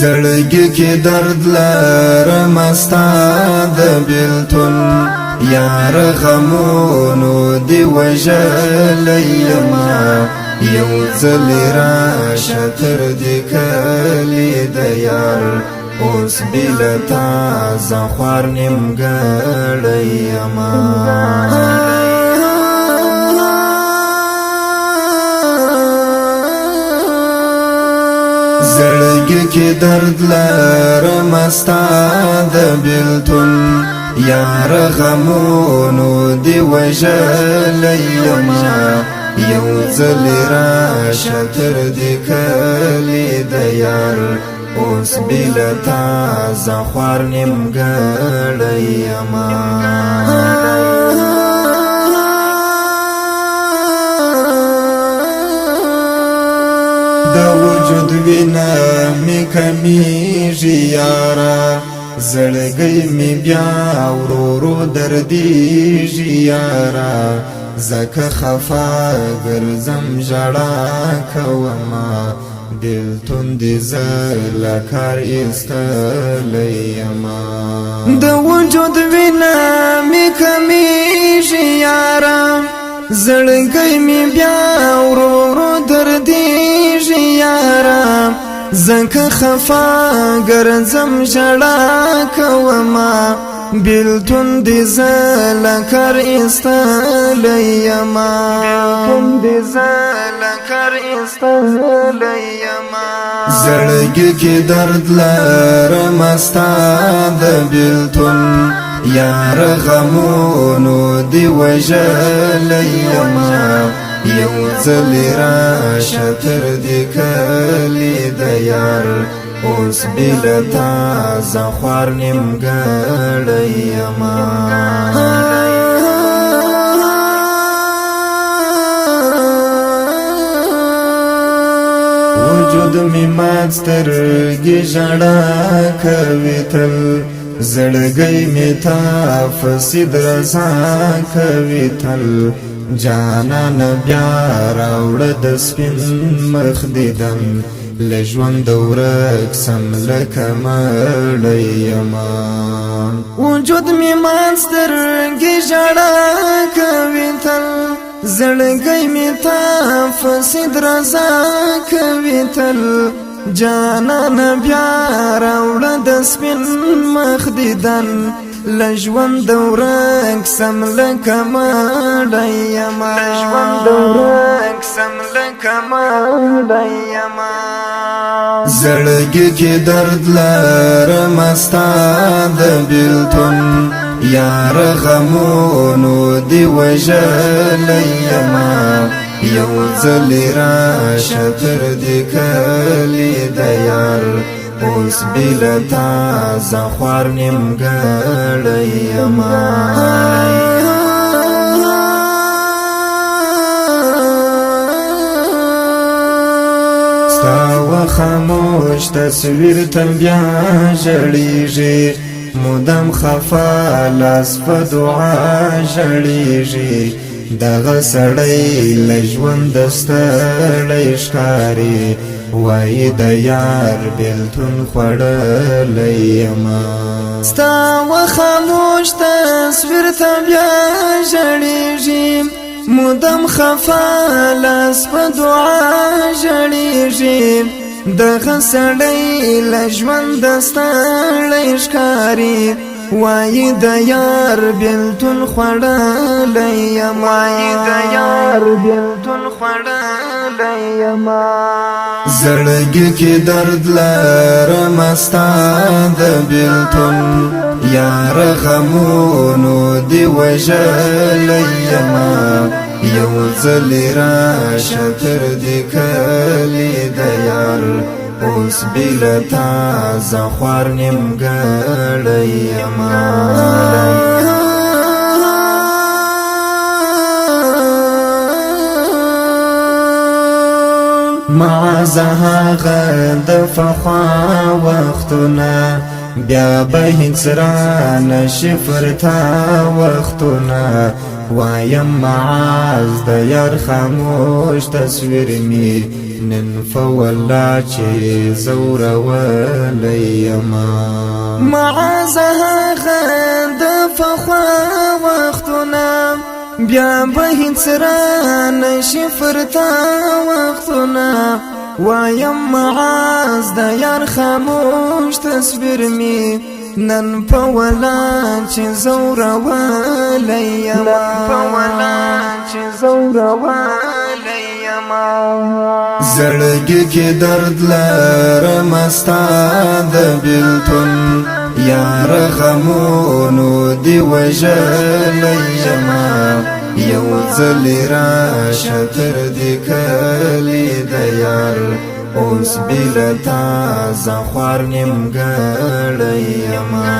زړګي کې درد لرم ستا د بیلتون یار غمونو دی وژلی یما یو ځل راشه تر دې کلي د یار اوس بېله تا زه خوار نیمګړی یما زړګي کې درد لرم ستا د بیلتون یار غمونو دی وژلی یما یو ځل راشه تر دې کلي د یار اوس بېله تا زه خوار نیمګړی یما د وجود وینه مې کمیږي یاره زړګی مې بیا ورو ورو دردیږي یاره ځکه خفه ګرځم ژړا کومه بیلتون دې زه له کار ایستلی یمه د وجود وینه مې کمیږي یاره زړګی مې بیا ورو ورو دردیږي یاره ځکه خفه ګرځم ژړا کومه بیلتون دې زه له کار ایستلی یمه بیلتون دې زه له کار ایستلی یمه زړګي کې درد لرم ستا د بیلتون یار غمونو دی وژلی یما یو ځل راشه تر دې کلي د یار اوس بېله تا زه خوار نیمګړی یما وجود مې مات سترګې ژړا کوي تل زړګی مې تا فسید رضا کوي تل جانان بیا راوړه د سپین مخ دیدن له ژونده ورک سم لکه مړی یمه وجود مې مات سترګې ژړا کوي تل زړګی مې تا فسید رضا کوي تل جانان بیا راوړه د سپین مخ دیدن له ژونده ورک سم لکه مړی یمه له ژونده ورک سم لکه مړی یمه زړګي کې درد لرم ستا د بیلتون یار غمونو دی وژلی یمه یو ځل راشه تر دې کلي د یار اوس بېله تا زه خوار نیمګړی یمه ستا و خاموش تصویر ته بیا ژړېږي مدام خفه لاس په دعا ژړېږي دغه سړی له ژونده ستړی ښکاري وایي د یار بیلتون خوړلی یمه ستا و خاموش تصویر ته بیا ژړېږي مدام خفه لاس په دعا ژړېږي دغه سړی له ژونده ستړی ښکاري وایي د یار بیلتون خوړلی یمه وایي د یار بیلتون خوړلی یمه زړګي کې درد لرم ستا د بیلتون یار غمونو دی وژلی یمه یو ځل راشه تر دې کلي د یار اوس بېله تا زه خوار نیمګړی یمه معاذ هغه د پخوا وختونه بیا به هیڅ رانشي پر تا وختونه وایم معاذ د یار خاموش تصویر می نن فولا چې زور وليما معازها غد فخوا وختنا بیا به هیڅ را نشي فرتا وختنا وایم معاذ د یار خاموش تصویر می نن په ولا چې زور وليما زړګي کې درد لرم ستا د بیلتون یار غمونو دی وژلېما یو ځل راشه تر دې کلی د یار اوس بېله تا زه خوار نیمګړی یما